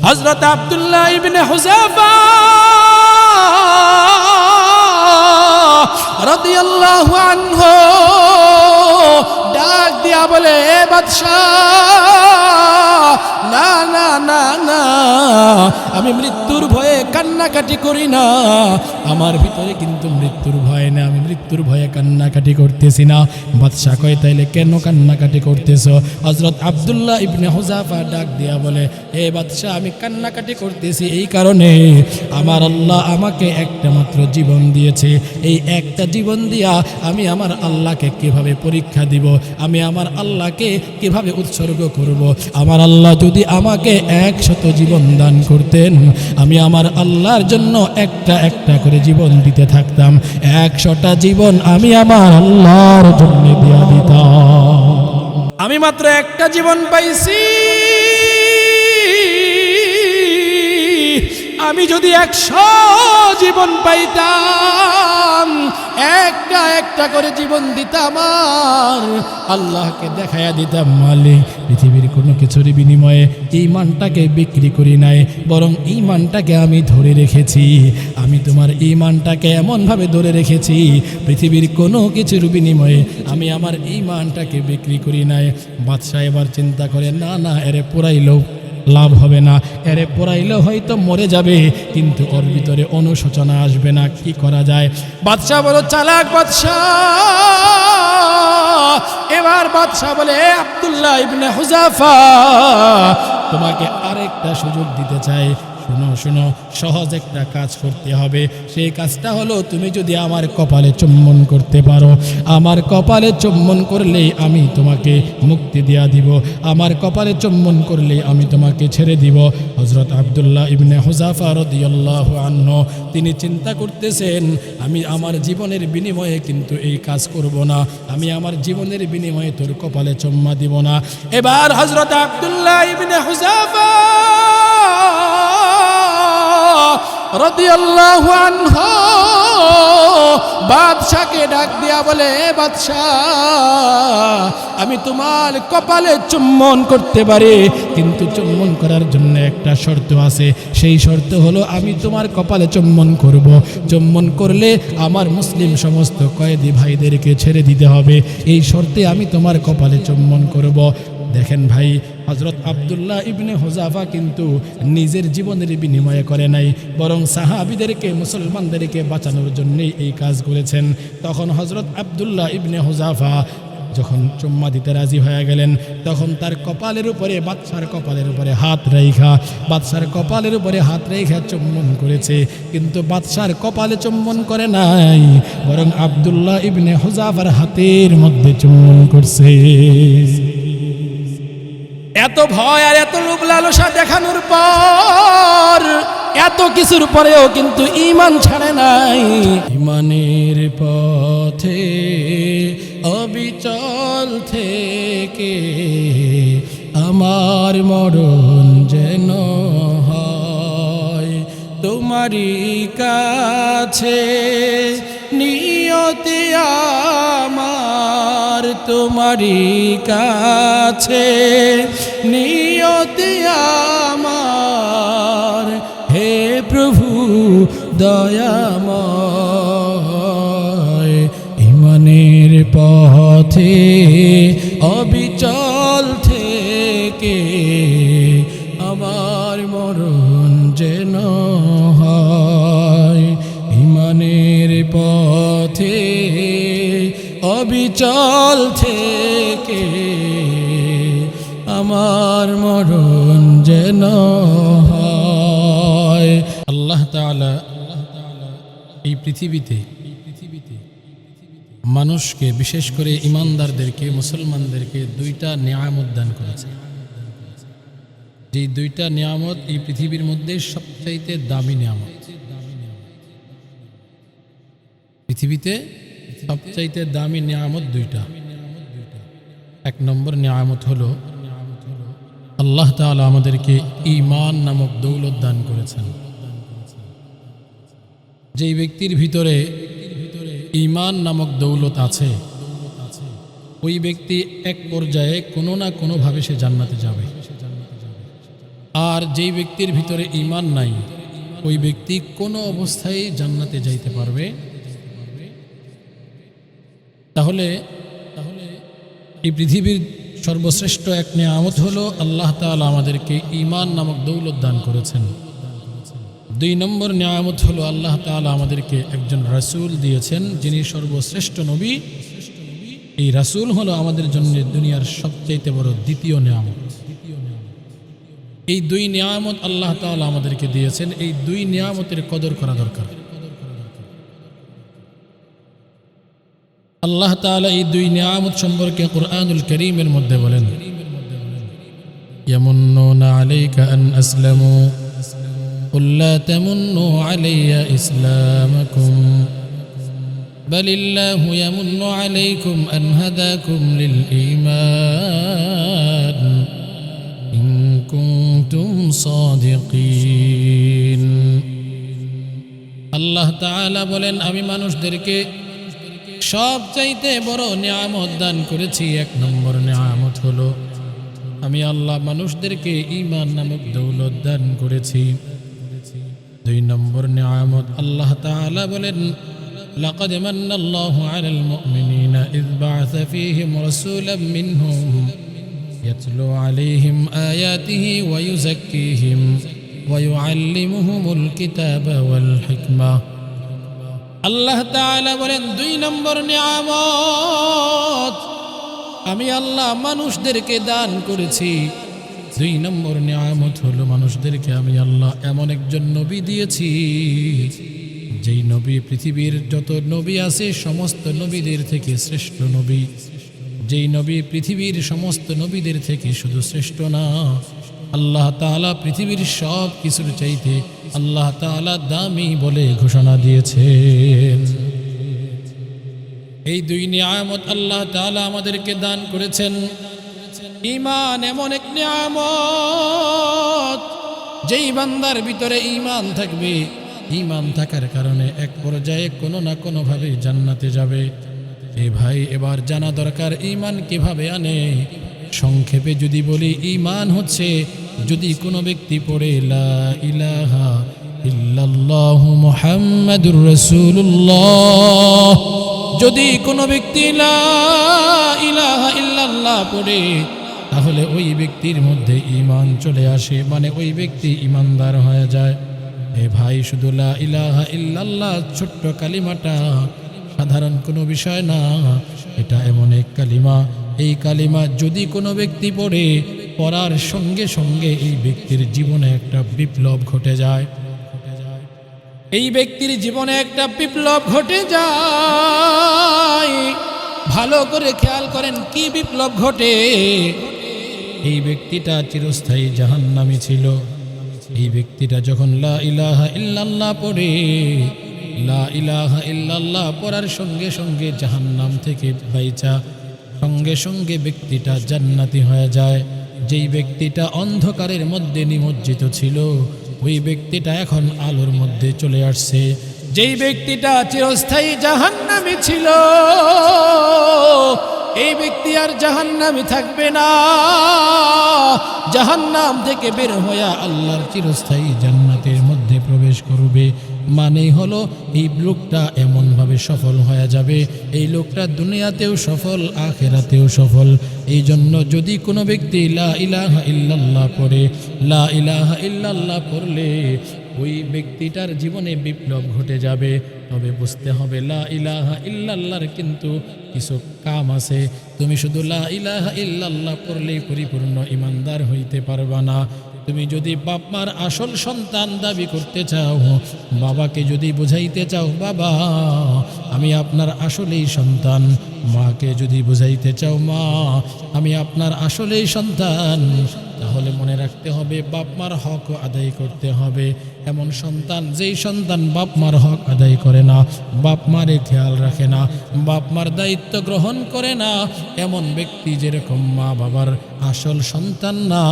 হযরত আব্দুল্লাহ ইবনে Hudhafa রাদিয়াল্লাহু আনহু ডাক দিয়া বলে, এ বাদশাহ, না না না না, আমি মৃত্যুর ভয়ে কান্নাকাটি করি না, আমার ভিতরে কিন্তু মৃত্যুর ভয় না, আমি মৃত্যুর ভয়ে কান্নাকাটি করতেছি না। বাদশাহ কয়, তাইলে কেন কান্নাকাটি করতেছো? হযরত আব্দুল্লাহ ইবনে হুযাফা ডাক দিয়া বলে, হে বাদশাহ, আমি কান্নাকাটি করতেছি এই কারণে, আমার আল্লাহ আমাকে একটা মাত্র জীবন দিয়েছে, এই একটা জীবন দিয়া আমি আমার আল্লাহকে কিভাবে পরীক্ষা দিব, আমি আমার আল্লাহকে কিভাবে উৎসর্গ করব। আমার আল্লাহ যদি আমাকে 100 জীবন দান করতেন, আমি আমার আল্লাহর জন্য একটা একটা করে জীবন দিতে থাকতাম, 100টা জীবন আমি আমার আল্লাহর জন্য দিয়া দিতাম। আমি মাত্র একটা জীবন পাইছি, আমি যদি 100 জীবন পাইতাম, একটা একটা করে জীবন দিতাম, আর আল্লাহকে দেখাইয়া দিতাম, মালিক, পৃথিবীর কোনো কিছুর বিনিময়ে ঈমানটাকে বিক্রি করি নাই, বরং ঈমানটাকে আমি ধরে রেখেছি। আমি তোমার ঈমানটাকে এমনভাবে ধরে রেখেছি, পৃথিবীর কোনো কিছুর বিনিময়ে আমি আমার ঈমানটাকে বিক্রি করি নাই। বাদশাহ এবার চিন্তা করে, না না, এরে পোড়াইলেও লাভ হবে না, এরে পোড়াইলেও হয়তো মরে যাবে, কিন্তু ওর ভিতরে অনুশোচনা আসবে না, কি করা যায়? বাদশাহ বলো, চালাক বাদশাহ। এবার বাদশাহ বলে, আব্দুল্লাহ ইবনে হুযাফা, তোমাকে আরেকটা সুযোগ দিতে চাই, শুনো শুনো, সহজ একটা কাজ করতে হবে। সেই কাজটা হলো, তুমি যদি আমার কপালে চুম্বন করতে পারো, আমার কপালে চুম্বন করলেই আমি তোমাকে মুক্তি দিয়া দিব, আমার কপালে চুম্বন করলেই আমি তোমাকে ছেড়ে দিব। হযরত আব্দুল্লাহ ইবনে হুযাফা রাদিয়াল্লাহু আনহু তিনি চিন্তা করতেছেন, আমি আমার জীবনের বিনিময়ে কিন্তু এই কাজ করব না, আমি আমার জীবনের বিনিময়ে তোর কপালে চুম্মা দিব না। এবার হযরত আব্দুল্লাহ ইবনে হুযাফা রাদিয়াল্লাহু আনহু বাদশাকে ডাক দিয়া বলে, বাদশাহ, আমি তোমার কপালে চুম্বন করতে পারি, কিন্তু চুম্বন করার জন্য একটা শর্ত আছে, সেই শর্ত হলো আমি তোমার কপালে চুম্বন করব, চুম্বন করলে আমার মুসলিম সমস্ত কয়েদি ভাইদেরকে ছেড়ে দিতে হবে, এই শর্তে আমি তোমার কপালে চুম্বন করব। দেখেন ভাই, হযরত আব্দুল্লাহ ইবনে হুযাফা কিন্তু নিজের জীবনের বিনিময়ে করে নাই, বরং সাহাবীদেরকে, মুসলমানদেরকে বাঁচানোর জন্যই এই কাজ করেছেন। তখন হযরত আব্দুল্লাহ ইবনে হুযাফা যখন চুম্মা দিতে রাজি হয়ে গেলেন, তখন তার কপালের উপরে, বাদশার কপালের উপরে হাত রাইখা, বাদশার কপালের উপরে হাত রাইখা চুম্বন করেছে, কিন্তু বাদশার কপালে চুম্বন করে নাই, বরং আব্দুল্লাহ ইবনে হুযাফার হাতের মধ্যে চুম্বন করছে। এত ভয় আর এত লোভ লালসা দেখানোর পর, এত কিছুর পরেও কিন্তু ঈমান ছাড়ে নাই। ঈমানের পথে অবিচল থেকে আমার মরণ যেন হয় তোমারই কাছে, নিয়তি আমার তোমারই কাছে, নিয়তি আমার, হে প্রভু দয়াময়। ঈমানের পথে অবিচল থেকে আমার মরণ যেন হয়, ঈমানের পথে অবিচল থেকে আমার মরণ যেন হয়। আল্লাহ তাআলা এই পৃথিবীতে মানুষকে, বিশেষ করে ঈমানদারদেরকে, মুসলমানদেরকে 2টা নিয়ামত দান করেছে। যে 2টা নিয়ামত এই পৃথিবীর মধ্যে সবচাইতে দামি নিয়ামত। পৃথিবীতে সবচাইতে দামি নিয়ামত 2টা। 1 নম্বর নিয়ামত হলো আল্লাহ তাআলা আমাদেরকে ঈমান নামক দৌলত দান করেছেন। যেই ব্যক্তির ভিতরে ঈমান নামক দৌলত আছে, ওই ব্যক্তি এক পর্যায়ে কোনো না কোনোভাবে সে জান্নাতে যাবে। আর যেই ব্যক্তির ভিতরে ঈমান নাই ওই ব্যক্তি কোনো অবস্থায় জান্নাতে যাইতে পারবে। তাহলে এই পৃথিবীর সর্বশ্রেষ্ঠ এক নিয়ামত হলো আল্লাহ তাআলা আমাদেরকে ঈমান নামক দৌলত দান করেছেন। 2 নম্বর নিয়ামত হলো আল্লাহ তাআলা আমাদেরকে একজন রাসূল দিয়েছেন, যিনি সর্বশ্রেষ্ঠ নবী। এই রাসূল হলো আমাদের জন্য দুনিয়ার সবচেয়ে বড় দ্বিতীয় নিয়ামত। এই 2 নিয়ামত আল্লাহ তাআলা আমাদেরকে দিয়েছেন, এই 2 নিয়ামতের কদর করা দরকার। আল্লাহ তাআলা এই 2 নিয়ামত সম্পর্কে কুরআনুল কারীমের মধ্যে বলেন, ইয়ামুন্নুনা আলাইকা আন আসলামু কুল লা তামুন্নু আলাইয়া ইসলামাকুম বালিল্লাহু ইয়ামুন্নু আলাইকুম আন হাদাকুম লিল ঈমান ইন কুনতুম সাদিকিন। আল্লাহ তাআলা বলেন, আমি মানুষদেরকে সবচাইতে বড় নিয়ামত দান করেছি। 1 নম্বর নিয়ামত হলো আমি আল্লাহ মানুষদেরকে ঈমান নামক দৌলত দান করেছি। 2 নম্বর নিয়ামত আল্লাহ তাআলা বলেন, লাকাদ মান্নাল্লাহু আলাল মুমিনিনা ইয বা'আসা ফীহিম রাসূলাম মিনহুম ইয়াতলু আলাইহিম আয়াতিহি ওয়া ইউযাক্কিহিম ওয়া ইউআল্লিমুহুমুল কিতাবা ওয়াল হিকমা। আল্লাহ তাআলা বলেন, 2 নম্বর নিয়ামত আমি আল্লাহ মানুষদেরকে দান করেছি। 2 নম্বর নিয়ামত হলো মানুষদেরকে আমি আল্লাহ এমন একজন নবী দিয়েছি, যেই নবী পৃথিবীর যত নবী আছে সমস্ত নবীদের থেকে শ্রেষ্ঠ নবী। যেই নবী পৃথিবীর সমস্ত নবীদের থেকে শুধু শ্রেষ্ঠ না, আল্লাহ তাআলা পৃথিবীর সব কিছুর চাইতে আল্লাহ তাআলা দামি বলে ঘোষণা দিয়েছেন। এই 2 নিয়ামত আল্লাহ তাআলা আমাদেরকে দান করেছেন। ঈমান এমন এক নিয়ামত, যেই বান্দার ভিতরে ঈমান থাকবে, ঈমান থাকার কারণে এক পর্যায়ে কোনো না কোনো ভাবে জান্নাতে যাবে। এ ভাই, এবার জানা দরকার ঈমান কিভাবে আনে। সংক্ষেপে যদি বলি, ঈমান হচ্ছে যদি কোনো ব্যক্তি পড়ে লা ইলাহা ইল্লাল্লাহু মুহাম্মাদুর রাসূলুল্লাহ, যদি কোনো ব্যক্তি লা ইলাহা ইল্লাল্লাহ পড়ে, তাহলে ওই ব্যক্তির মধ্যে ঈমান চলে আসে, মানে ওই ব্যক্তি ঈমানদার হয়ে যায়। এ ভাই, শুধু লা ইলাহা ইল্লাল্লাহ ছোট্ট কালিমাটা সাধারণ কোনো বিষয় না, এটা এমন এক কালিমা, এই কালিমা যদি কোনো ব্যক্তি পড়ে, পড়ার সঙ্গে সঙ্গে এই ব্যক্তির জীবনে একটা বিপ্লব ঘটে যায়। এই ব্যক্তির জীবনে একটা বিপ্লব ঘটে যায়। ভালো করে খেয়াল করেন কি বিপ্লব ঘটে। এই ব্যক্তিটা চিরস্থায়ী জাহান্নামী ছিল। এই ব্যক্তিটা যখন লা ইলাহা ইল্লাল্লাহ পড়ে, লা ইলাহা ইল্লাল্লাহ পড়ার সঙ্গে সঙ্গে জাহান্নাম থেকে বাইচা সঙ্গে সঙ্গে ব্যক্তিটা জান্নাতি হয়ে যায়। যেই ব্যক্তিটা অন্ধকারের মধ্যে নিমজ্জিত ছিল, ওই ব্যক্তিটা এখন আলোর মধ্যে চলে আসছে। যেই ব্যক্তিটা চিরস্থায়ী জাহান্নামী ছিল, এই ব্যক্তি আর জাহান্নামী থাকবে না। জাহান্নাম থেকে বের হয়ে আল্লাহর চিরস্থায়ী জান্নাতের মধ্যে প্রবেশ করবে। মানে হলো এই লোকটা এমনভাবে সফল হয়ে যাবে, এই লোকটা দুনিয়াতেও সফল, আখিরাতেও সফল। এই জন্য যদি কোনো ব্যক্তি লা ইলাহা ইল্লাল্লাহ পড়ে, লা ইলাহা ইল্লাল্লাহ পড়লে ওই ব্যক্তিটার জীবনে বিপ্লব ঘটে যাবে। তবে বুঝতে হবে, লা ইলাহা ইল্লাল্লাহর কিন্তু কিছু কাম আছে। তুমি শুধু লা ইলাহা ইল্লাল্লাহ পড়লেই পরিপূর্ণ ঈমানদার হইতে পারবা না। তুমি যদি বাপ মার আসল সন্তান দাবি করতে চাও, বাবাকে যদি বুঝাইতে চাও, বাবা আমি আপনার আসলেই সন্তান, মাকে যদি বুঝাইতে চাও, মা আমি আপনার আসলেই সন্তান, তাহলে মনে রাখতে হবে বাপ মার হক আদায় করতে হবে। এমন সন্তান, যেই সন্তান বাপ মার হক আদায় করে না, বাপ মারে খেয়াল রাখে না, বাপ মার দায়িত্ব গ্রহণ করে না, এমন ব্যক্তি যেরকম মা বাবার আসল সন্তান না।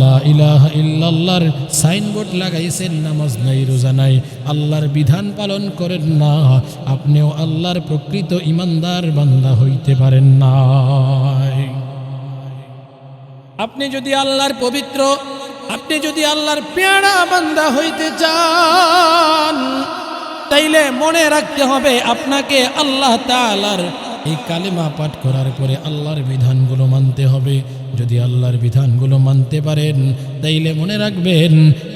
লা ইলাহা ইল্লাল্লাহর সাইনবোর্ড লাগাইছেন, নামাজ নাই, রোজা নাই, আল্লাহর বিধান পালন করেন না, আপনিও আল্লাহর প্রকৃত ঈমানদার বান্দা হইতে পারেন না। আপনি যদি আল্লাহর পবিত্র আপনি যদি আল্লাহর পেয়ারা বান্দা হইতে চান তাইলে মনে রাখতে হবে আপনাকে আল্লাহ তাআলার এই কালেমা পাঠ করার পরে আল্লাহর বিধানগুলো মানতে হবে। যদি আল্লাহর বিধানগুলো মানতে পারেন তাইলে মনে রাখবেন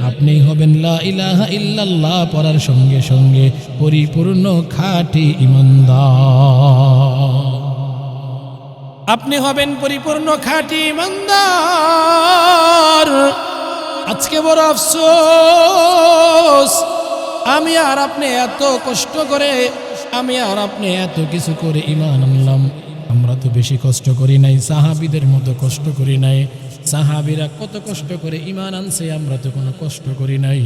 আপনি হবেন লা ইলাহা ইল্লাল্লাহ পড়ার সঙ্গে সঙ্গে পরিপূর্ণ খাঁটি ঈমানদার। আপনি হবেন পরিপূর্ণ খাঁটি ঈমানদার। আজকে বড় আফসোস, আমি আর আপনি এত কষ্ট করে, আমি আর আপনি এত কিছু করে ঈমান আনলাম, আমরা তো বেশি কষ্ট করি নাই, সাহাবীদের মতো কষ্ট করি নাই। সাহাবীরা কত কষ্ট করে ঈমান আনছে, আমরা তো কোনো কষ্ট করি নাই,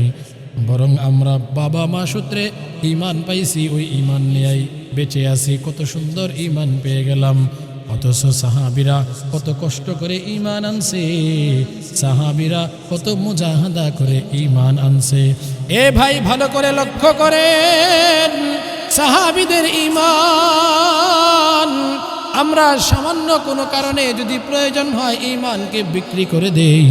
বরং আমরা বাবা মা সূত্রে ঈমান পাইছি, ওই ঈমান নিয়েই বেঁচে আছি, কত সুন্দর ঈমান পেয়ে গেলাম। অথচ সাহাবীরা কত কষ্ট করে ঈমান আনছে, সাহাবীরা কত মুজাহাদা করে ঈমান আনছে। এ ভাই ভালো করে লক্ষ্য করেন, সাহাবীদের ঈমান আমরা সামান্য কোনো কারণে যদি প্রয়োজন হয় ঈমানকে বিক্রি করে দেই,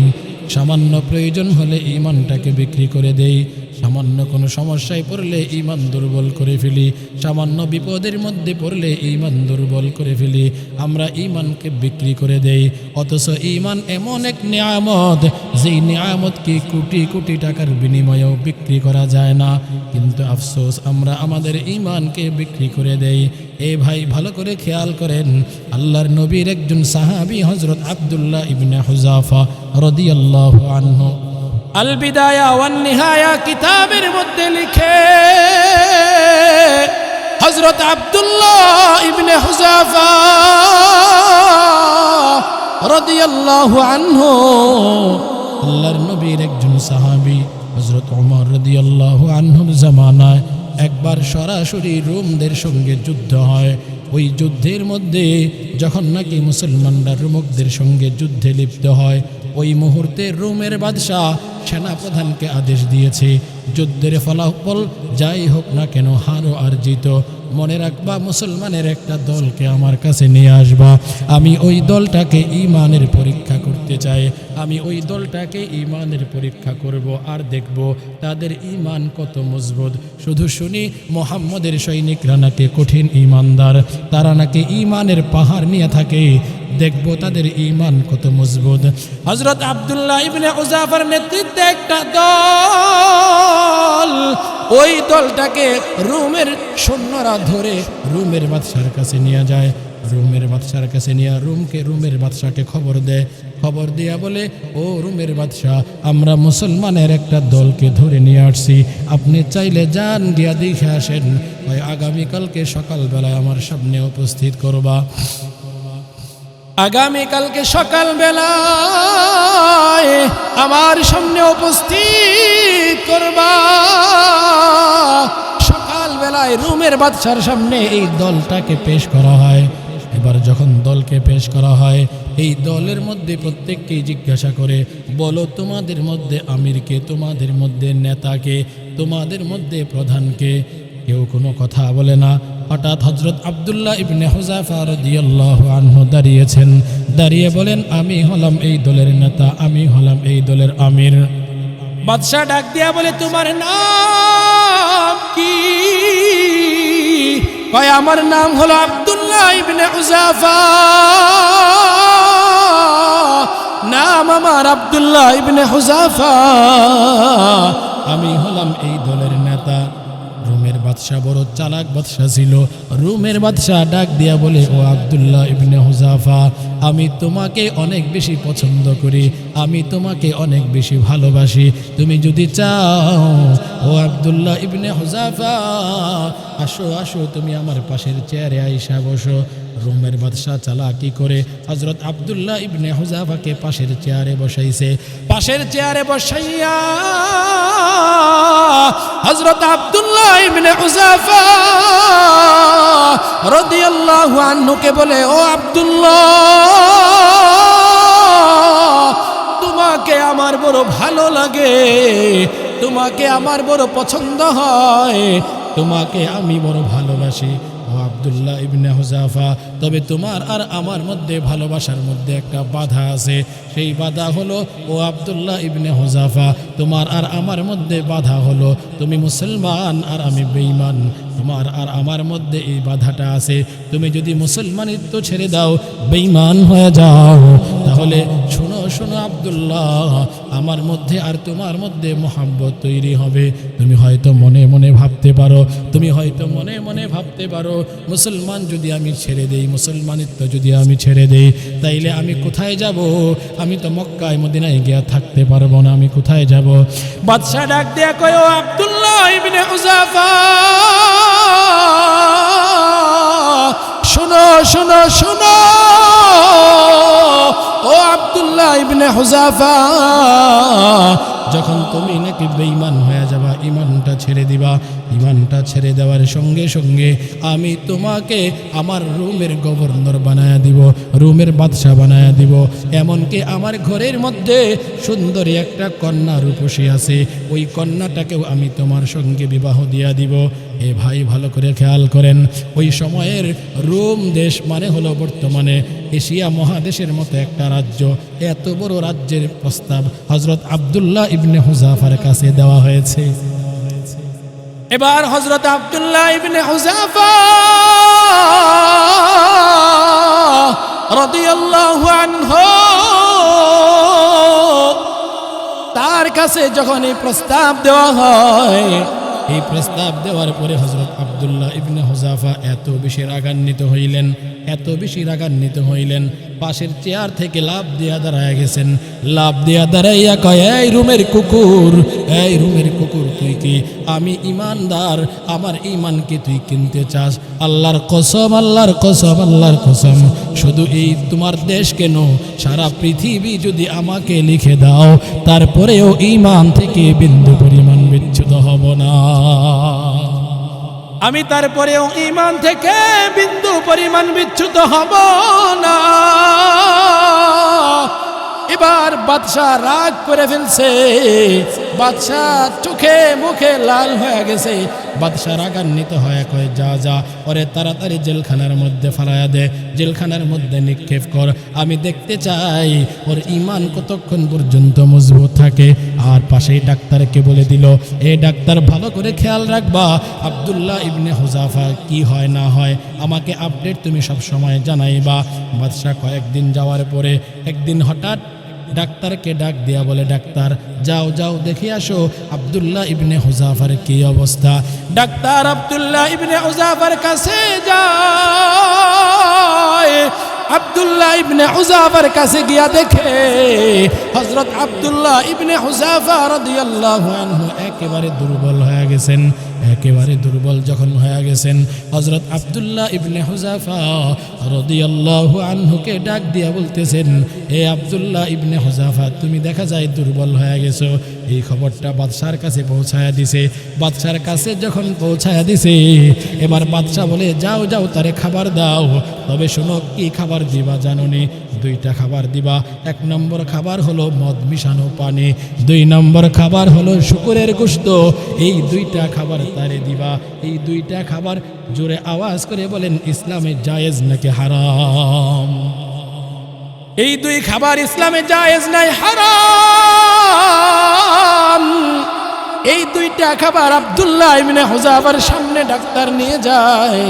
সামান্য প্রয়োজন হলে ঈমানটাকে বিক্রি করে দেই, সামান্য কোনো সমস্যায় পড়লে ঈমান দুর্বল করে ফেলি, সামান্য বিপদের মধ্যে পড়লে ঈমান দুর্বল করে ফেলি, আমরা ঈমানকে বিক্রি করে দেই। অথচ ঈমান এমন এক নিয়ামত, যেই নিয়ামতকে কোটি কোটি টাকার বিনিময়েও বিক্রি করা যায় না, কিন্তু আফসোস আমরা আমাদের ঈমানকে বিক্রি করে দেই। এ ভাই ভালো করে খেয়াল করেন, আল্লাহর নবীর একজন সাহাবী হযরত আব্দুল্লাহ ইবনে হুযাফা রাদিয়াল্লাহু আনহু আল বিদায়া ওয়ান নিহায়া কিতাবের মধ্যে লিখে, হযরত আব্দুল্লাহ ইবনে হুযাফা রাদিয়াল্লাহু আনহু আল্লাহর নবীর একজন সাহাবী হযরত ওমর রাদিয়াল্লাহু আনহুর জামানায় একবার সরাসরি রোমদের সঙ্গে যুদ্ধ হয়। ওই যুদ্ধের মধ্যে যখন নাকি মুসলমানরা রোমকদের সঙ্গে যুদ্ধে লিপ্ত হয়, ওই মুহূর্তে রোমের বাদশাহ সেনাপ্রধানকে আদেশ দিয়েছে, যুদ্ধের ফলাফল যাই হোক না কেন, হারো আর জিত, মনে রাখবা মুসলমানের একটা দলকে আমার কাছে নিয়ে আসবা, আমি ওই দলটাকে ঈমানের পরীক্ষা করতে চাই, আমি ওই দলটাকে ঈমানের পরীক্ষা করব, আর দেখব তাদের ঈমান কত মজবুত। শুধু শুনি মুহাম্মদের সৈনিকরা নাকি কঠিন ঈমানদার, তারা নাকি ঈমানের পাহাড় নিয়ে থাকে, দেখব তাদের ঈমান কত মজবুত। হযরত আব্দুল্লাহ ইবনে হুযাফার নেতৃত্বে একটা দল, ওই দলটাকে রোমের সৈন্যরা ধরে রোমের বাদশার কাছে নিয়ে যায়। রোমের বাদশার কাছে নিয়ে রোমের বাদশাকে খবর দেয়, খবর দিয়া বলে, ও রোমের বাদশাহ, আমরা মুসলমানের একটা দলকে ধরে নিয়ে আসছি, আপনি চাইলে যান গিয়া দেখে আসেন, ওই আগামীকালকে সকালবেলায় আমার সামনে উপস্থিত করবা, আগামীকালকে সকালবেলায় আমার সামনে উপস্থিত করবা। সকালবেলায় রোমের বাদশার সামনে এই দলটাকে পেশ করা হয়। এবার যখন দলকে পেশ করা হয়, এই দলের মধ্যে প্রত্যেককেই জিজ্ঞাসা করে, বলো তোমাদের মধ্যে আমিরকে, তোমাদের মধ্যে নেতাকে, তোমাদের মধ্যে প্রধানকে? কেউ কোনো কথা বলে না। হঠাৎ হযরত আব্দুল্লাহ ইবনে হুযাফা রাদিয়াল্লাহু আনহু দাঁড়িয়েছেন, দাঁড়িয়ে বলেন, আমি হলাম এই দলের নেতা, আমি হলাম এই দলের আমির। বাদশা ডাক দিয়া বলে, তোমার নাম কি? কয়, আমার নাম হলো আব্দুল্লাহ ইবনে হুযাফা। নাম আমার আব্দুল্লাহ ইবনে হুযাফা, আমি হলাম এই দলের নেতা। রোমের বাদশা বড় চালাক বাদশা ছিল। রোমের বাদশা ডাক দিয়া বলে, ও আব্দুল্লাহ ইবনে হুযাফা, আমি তোমাকে অনেক বেশি পছন্দ করি, আমি তোমাকে অনেক বেশি ভালোবাসি, তুমি যদি চাও, ও আব্দুল্লাহ ইবনে হুযাফা, আসো আসো, তুমি আমার পাশের চেয়ারে আইসা বসো। রোমের বাদশা চালাকি করে হযরত আব্দুল্লাহ ইবনে হুযাফাকে পাশের চেয়ারে বসাইছে। পাশের চেয়ারে বসাইয়া হযরত আব্দুল্লাহ ইবনে হুযাফা রাদিয়াল্লাহু আনহুকে বলে, ও আব্দুল্লাহ, তোমাকে আমার বড় ভালো লাগে, তোমাকে আমার বড় পছন্দ হয়, তোমাকে আমি বড় ভালোবাসি। ও ও আব্দুল্লাহ ইবনে হুযাফা, তবে তোমার আর আমার মধ্যে ভালোবাসার মধ্যে একটা বাধা আছে। সেই বাধা হলো ও আব্দুল্লাহ ইবনে হুযাফা, তোমার আর আমার মধ্যে বাধা হলো তুমি মুসলমান আর আমি বেঈমান। তোমার আর আমার মধ্যে এই বাধাটা আছে। তুমি যদি মুসলমানিত্ব ছেড়ে দাও, বেঈমান হয়ে যাও, তাহলে শোনো শোনো আব্দুল্লাহ, আমার মধ্যে আর তোমার মধ্যে মহব্বত তৈরি হবে। তুমি হয়তো মনে মনে ভাবতে পারো, মুসলমান যদি আমি ছেড়ে দেই, মুসলমানিত্ব যদি আমি ছেড়ে দেই, তাইলে আমি কোথায় যাব? আমি তো মক্কায় মদিনায় গিয়া থাকতে পারবো না, আমি কোথায় যাব? বাদশা ডাক দেয়া কয়, ও আব্দুল্লাহ ইবনে হুযাফা, শোনো শোনো শোনো, ও আব্দুল্লাহ ইবনে হুযাফা, যখন তুমি নাকি বেঈমান হয়ে যাবা, ইমানটা ছেড়ে দিবা, ইমানটা ছেড়ে দেওয়ার সঙ্গে সঙ্গে আমি তোমাকে আমার রুমের গভর্নর বানায়া দিব, রুমের বাদশা বানায়া দিব। এমনকি আমার ঘরের মধ্যে সুন্দরী একটা কন্যা রূপসী আছে, ওই কন্যাটাকেও আমি তোমার সঙ্গে বিবাহ দিয়া দিব। এ ভাই ভালো করে খেয়াল করেন, ওই সময়ের রোম দেশ মানে হলো বর্তমানে এশিয়া মহাদেশের মতো একটা রাজ্য। এত বড় রাজ্যের প্রস্তাব হযরত আব্দুল্লাহ ইবনে হুযাফার কাছে দেওয়া হয়েছে। এবার হযরত আব্দুল্লাহ ইবনে হুযাফা রাদিয়াল্লাহু আনহু তার কাছে যখন এই প্রস্তাব দেওয়া হয়, এই প্রস্তাব দেওয়ার পরে হযরত আব্দুল্লাহ ইবনে হুযাফা এত বেশি রাগান্বিত হইলেন, পাশের চেয়ার থেকে লাফ দিয়া দাঁড়ায় গেছেন। লাফ দিয়া দাঁড়াইয়া কয়, এই রুমের কুকুর, তুই কি? আমি ইমানদার, আমার ইমানকে তুই কিনতে চাস? আল্লাহর কসম, শুধু এই তোমার দেশ কেন, সারা পৃথিবী যদি আমাকে লিখে দাও, তারপরেও ঈমান থেকে বিন্দু পরিমাণ বিচ্যুত হব না। আমি তারপরেও ঈমান থেকে বিন্দু পরিমাণ বিচ্যুত হব না। এবার বাদশা রাগ করে ফেলছে, বাদশা চোখে মুখে লাল হয়ে গেছে। বাদশা রাগান্বিত হয়ে কয়, যা ওরে তাড়াতাড়ি জেলখানার মধ্যে ফালায়া দে, জেলখানার মধ্যে নিক্ষেপ কর। আমি দেখতে চাই ওর ঈমান কতক্ষণ পর্যন্ত মজবুত থাকে। আর পাশেই ডাক্তারকে বলে দিল, এ ডাক্তার ভালো করে খেয়াল রাখবা, আব্দুল্লাহ ইবনে হুযাফা কি হয় না হয় আমাকে আপডেট তুমি সব সময় জানাইবা। বাদশা কয়েকদিন যাওয়ার পরে একদিন হঠাৎ ডাক্তারকে ডাক দিয়া বলে, ডাক্তার যাও দেখে আসো আব্দুল্লাহ ইবনে হুযাফার কি অবস্থা। ডাক্তার আব্দুল্লাহ ইবনে হুযাফার কাছে যায়। আব্দুল্লাহ ইবনে হুযাফার কাছে গিয়া দেখে হযরত আব্দুল্লাহ ইবনে হুযাফা রাদিয়াল্লাহু আনহু একেবারে দুর্বল হয়ে গেছেন। একেবারে দুর্বল যখন হয়ে গেছেন, হযরত আব্দুল্লাহ ইবনে হুযাফা রাদিয়াল্লাহু আনহুকে ডাক দিয়া বলতেছেন, এ আব্দুল্লাহ ইবনে হুযাফা, তুমি দেখা যায় দুর্বল হয়ে গেছো। এই খবরটা বাদশার কাছে পৌঁছায়া দিছে। বাদশার কাছে যখন পৌঁছায়া দিছে, এবার বাদশা বলে, যাও তারে খাবার দাও। তবে শোনো, কি খাবার দিবা জানোনি? দুইটা খাবার দিবা। এক নম্বর খাবার হলো মদ মিশানো পানি, 2 নম্বর খাবার হলো শুকরের গোশত। এই দুইটা খাবার তারে দিবা। এই দুইটা খাবার জোরে আওয়াজ করে বলেন, ইসলামে জায়েজ নাকি হারাম? এই 2 খাবার ইসলামে জায়েজ নাই, হারাম। এই 2টা খাবার আব্দুল্লাহ ইবনে হুযাফার সামনে ডাক্তার নিয়ে যায়।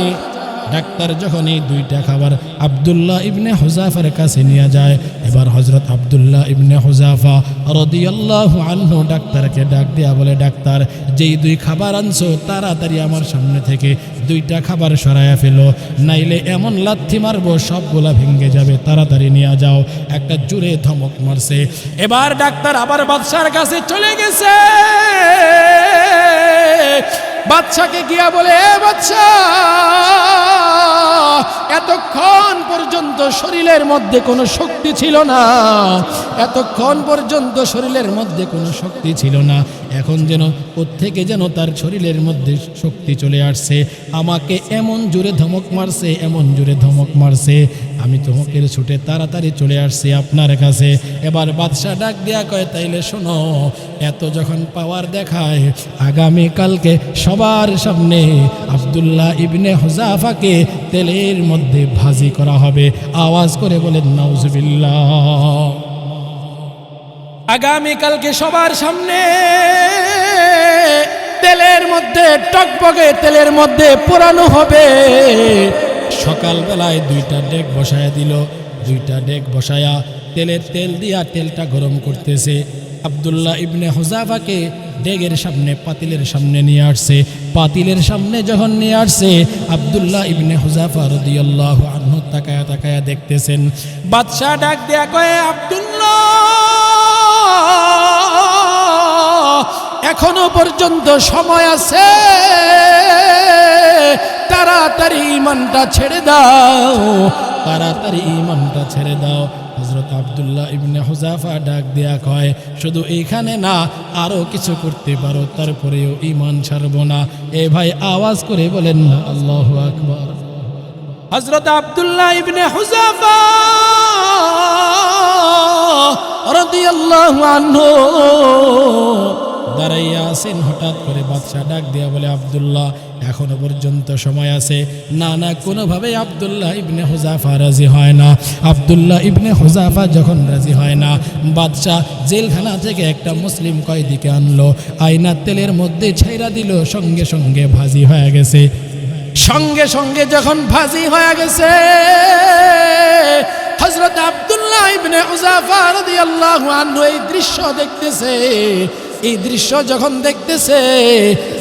ডাক্তার যখন এই 2টা খাবার আব্দুল্লাহ ইবনে হুযাফার কাছে নিয়ে যায়, এবার হযরত আব্দুল্লাহ ইবনে হুযাফা রাদিয়াল্লাহু আনহু ডাক্তারকে ডাক দিয়া বলে, ডাক্তার, যেই 2 খাবার আনছো তাড়াতাড়ি আমার সামনে থেকে 2টা খাবার সরাইয়া ফেলো, নাইলে এমন লাথি মারবো সবগুলা ভেঙে যাবে, তাড়াতাড়ি নিয়ে যাও। একটা জোরে ধমক মারছে। এবার ডাক্তার আবার বাদশার কাছে চলে গেছে। বাদশাকে গিয়া বলে, বাদশা, এতক্ষণ পর্যন্ত শরীরের মধ্যে কোনো শক্তি ছিল না, এতক্ষণ পর্যন্ত শরীরের মধ্যে কোনো শক্তি ছিল না, এখন যেন কোত্থেকে যেন তার শরীরের মধ্যে শক্তি চলে আসছে। আমাকে এমন জোরে ধমক মারছে, এমন জোরে ধমক মারছে আমি তোমাকে ছুটে তাড়াতাড়ি চলে আসছি আপনার কাছে। এবার বাদশাহ ডাক দিয়া কয়, তাইলে শোনো, এত যখন পাওয়ার দেখায়, আগামী কালকে সবার সামনে আব্দুল্লাহ ইবনে হুযাফাকে তেলের মধ্যে ভাজি করা হবে। আওয়াজ করে বলেন নাউজুবিল্লাহ। আগামী কালকে সবার সামনে তেলের মধ্যে, টকবগে তেলের মধ্যে পোড়ানো হবে। সকালবেলায় 2টা ডেক বসায়া দিল। 2টা ডেক বসায়া তেল দিয়া তেলটা গরম করতেছে। আব্দুল্লাহ ইবনে হুযাফাকে ডেগের সামনে, পাতিলের সামনে নিয়ে আসছে। পাতিলের সামনে যখন নিয়ে আসছে, আব্দুল্লাহ ইবনে হুযাফা রাদিয়াল্লাহু আনহু তাকায়া তাকায়া দেখতেছেন। বাদশাহ ডাক দেয়া কয়, আব্দুল্লাহ, এখনো পর্যন্ত সময় আছে, তাড়াতাড়ি ঈমানটা ছেড়ে দাও, তাড়াতাড়ি ঈমানটা ছেড়ে দাও। হযরত আব্দুল্লাহ ইবনে হুযাফা ডাক দেয়া কয়, শুধু এইখানে না, আরো কিছু করতে পারো, তারপরেও ঈমান ছাড়বো না। এ ভাই আওয়াজ করে বলেন না আল্লাহু আকবার। হযরত আব্দুল্লাহ ইবনে হুযাফা রাদিয়াল্লাহু আনহু দাঁড়াইয়া আছেন। হঠাৎ করে বাদশাহ ডাক দিয়া বলে, আব্দুল্লাহ, এখনো পর্যন্ত সময় আছে। না না, কোনোভাবে আব্দুল্লাহ ইবনে হুযাফা রাজি হয় না। আব্দুল্লাহ ইবনে হুযাফা যখন রাজি হয় না, বাদশাহ জেলখানা থেকে একটা মুসলিম কয়েদিকে আনলো, আয়না তেলের মধ্যে ছাইরা দিল। সঙ্গে সঙ্গে ভাজি হয়ে গেছে। সঙ্গে সঙ্গে যখন ভাজি হয়ে গেছে, হযরত আব্দুল্লাহ ইবনে হুযাফা রাদিয়াল্লাহু আনহু এই দৃশ্য দেখতেছে। এই দৃশ্য যখন দেখতেছে,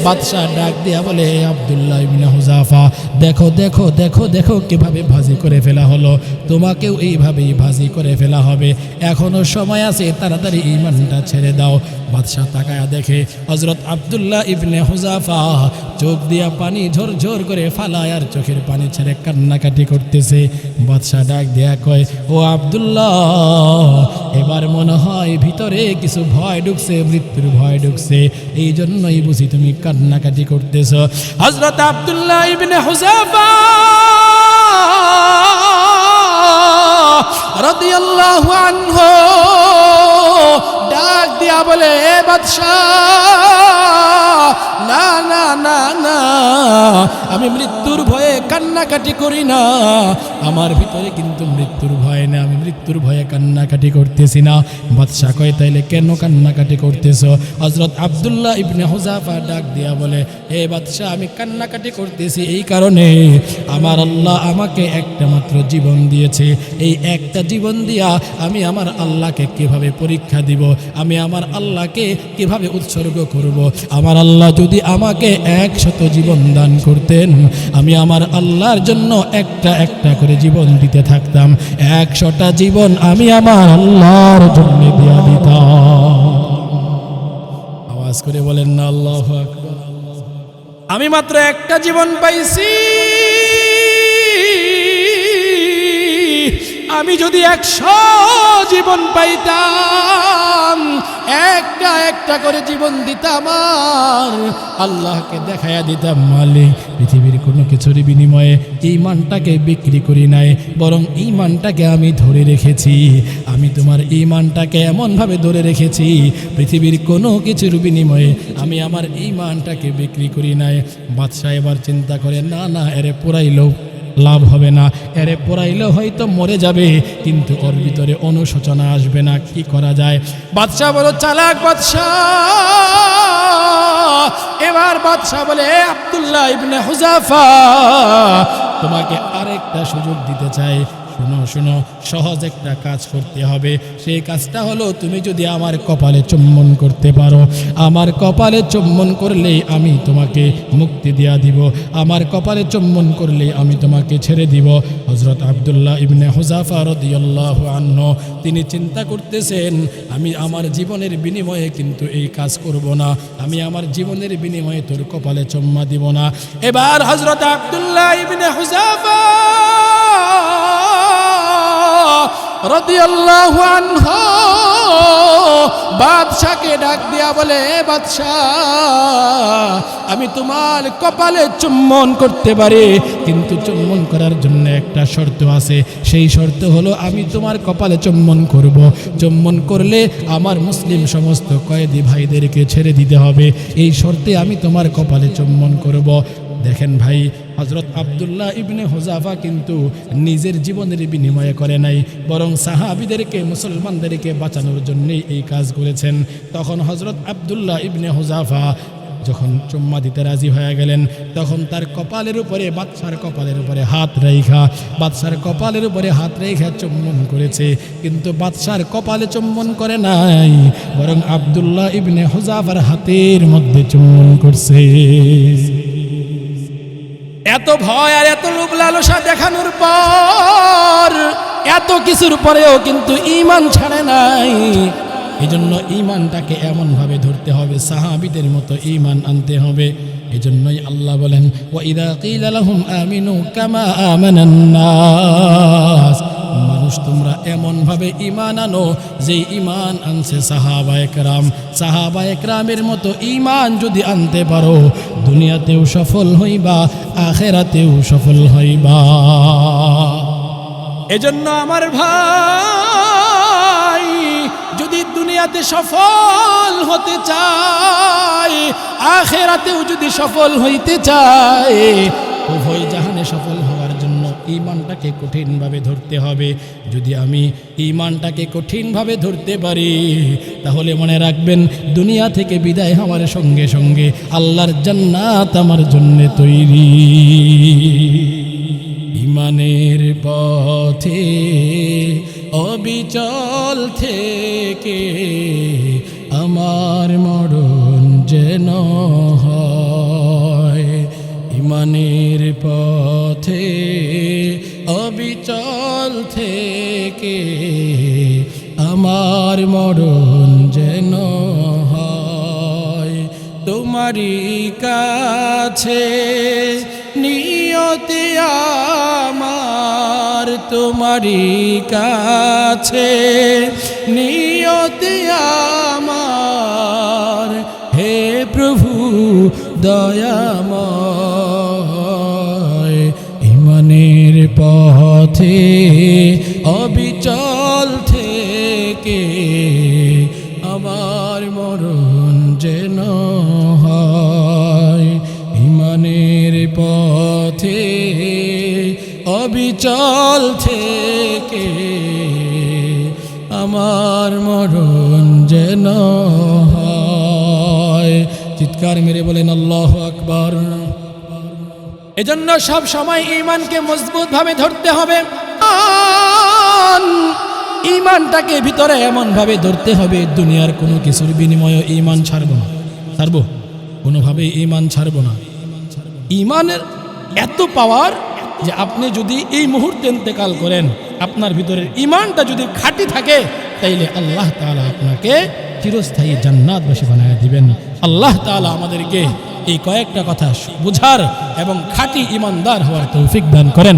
বাদশাহ ডাক দিয়া বলে, আব্দুল্লাহ ইবনে হুযাফা, দেখো দেখো দেখো দেখো কিভাবে ভাজি করে ফেলা হলো, তোমাকেও এইভাবেই ভাজি করে ফেলা হবে। এখনো সময় আছে, তাড়াতাড়ি ঈমানটা ছেড়ে দাও। বাদশাহ তাকায়া দেখে হযরত আব্দুল্লাহ ইবনে হুযাফা চোখ দিয়া পানি ঝরঝর করে ফালায়, আর চোখের পানি ছেড়ে কান্নাকাটি করতেছে। বাদশাহ ডাক দেয়া কয়, ও আব্দুল্লাহ, এবার মনে হয় ভিতরে কিছু ভয় ঢুকছে, মৃত্যুর ভয় ঢুকছে, এই জন্যই বুঝি তুমি কান্নাকাটি করতেছ। হযরত আব্দুল্লাহ ইবনে হুযাফা রাদিয়াল্লাহু আনহু ডাক দিয়া বলে, এ বাদশাহ, না না না না, আমি মৃত্যুর ভয়ে কান্নাকাটি করি না। আমার ভিতরে কিন্তু মৃত্যুর ভয় না, আমি মৃত্যুর ভয়ে কান্নাকাটি করতেছি না। বাদশাহ কয়, তাইলে কেন কান্নাকাটি করতেছ? হযরত আব্দুল্লাহ ইবনে হুযাফা ডাক দিয়া বলে, হে বাদশাহ, আমি কান্নাকাটি করতেছি এই কারণে, আমার আল্লাহ আমাকে একটা মাত্র জীবন দিয়েছে। এই একটা জীবন দিয়া আমি আমার আল্লাহকে কিভাবে পরীক্ষা দিব, আমি আমার আল্লাহকে কিভাবে উৎসর্গ করব। আমার আল্লাহ যদি আমাকে 100 জীবন দান করতেন, আমি আমার আল্লাহর জন্য একটা একটা করে জীবন দিতে থাকতাম। 100টা জীবন আমি আমার আল্লাহর জন্য দিয়া দিতাম। আওয়াজ করে বলেন না আল্লাহু আকবার। আমি মাত্র একটা জীবন পাইছি, আমি যদি 100 জীবন পাইতাম, একটা একটা করে জীবন দিতাম, আর আল্লাহকে দেখায়া দিতাম, মালিক, পৃথিবীর কোনো কিছুর বিনিময়ে ঈমানটাকে বিক্রি করি নাই, বরং ঈমানটাকে আমি ধরে রেখেছি। আমি তোমার ঈমানটাকে এমনভাবে ধরে রেখেছি, পৃথিবীর কোনো কিছুর বিনিময়ে আমি আমার ঈমানটাকে বিক্রি করি নাই। বাদশাহ এবার চিন্তা করে, না না, এরে পোড়াইলেও লাভ হবে না, এরে পোড়াইলেও হয়তো মরে যাবে, কিন্তু ওর ভিতরে অনুশোচনা আসবে না, কি করা যায়? বাদশাহ বলো, চালাক বাদশাহ। এবার বাদশাহ বলে, আব্দুল্লাহ ইবনে হুযাফা, তোমাকে আরেকটা সুযোগ দিতে চাই। শোনো শোনো, সহজ একটা কাজ করতে হবে। সেই কাজটা হলো, তুমি যদি আমার কপালে চুম্বন করতে পারো, আমার কপালে চুম্বন করলেই আমি তোমাকে মুক্তি দিয়া দিব, আমার কপালে চুম্বন করলেই আমি তোমাকে ছেড়ে দিব। হযরত আব্দুল্লাহ ইবনে হুযাফা রাদিয়াল্লাহু আনহু তিনি চিন্তা করতেছেন, আমি আমার জীবনের বিনিময়ে কিন্তু এই কাজ করব না, আমি আমার জীবনের বিনিময়ে তোর কপালে চুম্মা দিব না। এবার হযরত আব্দুল্লাহ ইবনে হুযাফা রাদিয়াল্লাহু আনহু বাদশাকে ডাক দিয়া বলে, বাদশাহ আমি তোমার কপালে চুম্বন করতে পারি, কিন্তু চুম্বন করার জন্য একটা শর্ত আছে। সেই শর্ত হলো আমি তোমার কপালে চুম্বন করব। চুম্বন করলে আমার মুসলিম সমস্ত কয়েদি ভাইদেরকে ছেড়ে দিতে হবে। এই শর্তে আমি তোমার কপালে চুম্বন করব। দেখেন ভাই, হযরত আব্দুল্লাহ ইবনে হুযাফা কিন্তু নিজের জীবনের বিনিময়ে করে নাই, বরং সাহাবীদেরকে, মুসলমানদেরকে বাঁচানোর জন্যই এই কাজ করেছেন। তখন হযরত আব্দুল্লাহ ইবনে হুযাফা যখন চুম্মা দিতে রাজি হয়ে গেলেন, তখন তার কপালের উপরে, বাদশার কপালের উপরে হাত রেখা, বাদশার কপালের উপরে হাত রেখা চুম্বন করেছে। কিন্তু বাদশার কপালে চুম্বন করে নাই, বরং আব্দুল্লাহ ইবনে হুযাফার হাতের মধ্যে চুম্বন করছে। এত ভয় আর এত লোভ লালসা দেখানোর পর, এত কিছুর পরেও কিন্তু ঈমান ছাড়ে নাই। এজন্য ঈমানটাকে এমনভাবে ধরতে হবে, সাহাবীদের মতো ঈমান আনতে হবে। এজন্যই আল্লাহ বলেন, ওয়া ইযা কিলা লাহুম আমিনু কামা আমানান নাস, মানুষ তোমরা এমনভাবে ঈমান আনো যে ঈমান আনছে সাহাবায়ে কেরাম। সাহাবায়ে কেরামের মতো ঈমান যদি আনতে পারো, দুনিয়াতেও সফল হইবা, আখিরাতেও সফল হইবা। এজন্য আমার ভাই, যদি দুনিয়াতে সফল হতে চায়, আখিরাতেও যদি সফল হইতে চায়, উভয় জাহানে সফল হওয়ার জন্য ঈমানটাকে কঠিনভাবে ধরতে হবে। যদি আমি ঈমানটাকে কঠিনভাবে ধরতে পারি, তাহলে মনে রাখবেন দুনিয়া থেকে বিদায় হওয়ার সঙ্গে সঙ্গে আল্লাহর জান্নাত আমার জন্য তৈরি। ঈমানের পথে অবিচল থেকে আমার মরণ যেন হয়। ঈমানের পথে অবিচল থেকে আমার মরণ যেন হয়। তোমারই কাছে নিয়তি আমার, তোমারই কাছে নিয়তি আমার, হে প্রভু দয়াময়। ঈমানের পথে অবিচল থেকে আমার মরণ যেন হয়। ঈমানের পথে অবিচল থেকে আমার মরণ যেন হয়। চিৎকার মেরে বলেন আল্লাহু আকবার। এজন্য সব সময় ঈমানকে মজবুত ভাবে ধরতে হবে। ঈমানটাকে ভিতরে এমন ভাবে ধরতে হবে, দুনিয়ার কোনো কিছুর বিনিময়ে ঈমান ছাড়বো না, ছাড়বো কোনোভাবে ঈমান ছাড়বো না। ঈমানের এত পাওয়ার যে আপনি যদি এই মুহূর্তে ইন্তেকাল করেন, আপনার ভিতরের ঈমানটা যদি খাঁটি থাকে, তাইলে আল্লাহ তাআলা আপনাকে চিরস্থায়ী জান্নাতবাসী বানায় দিবেন। আল্লাহ তাআলা আমাদেরকে এই কয়েকটা কথা বুঝার এবং খাঁটি ঈমানদার হওয়ার তৌফিক দান করেন।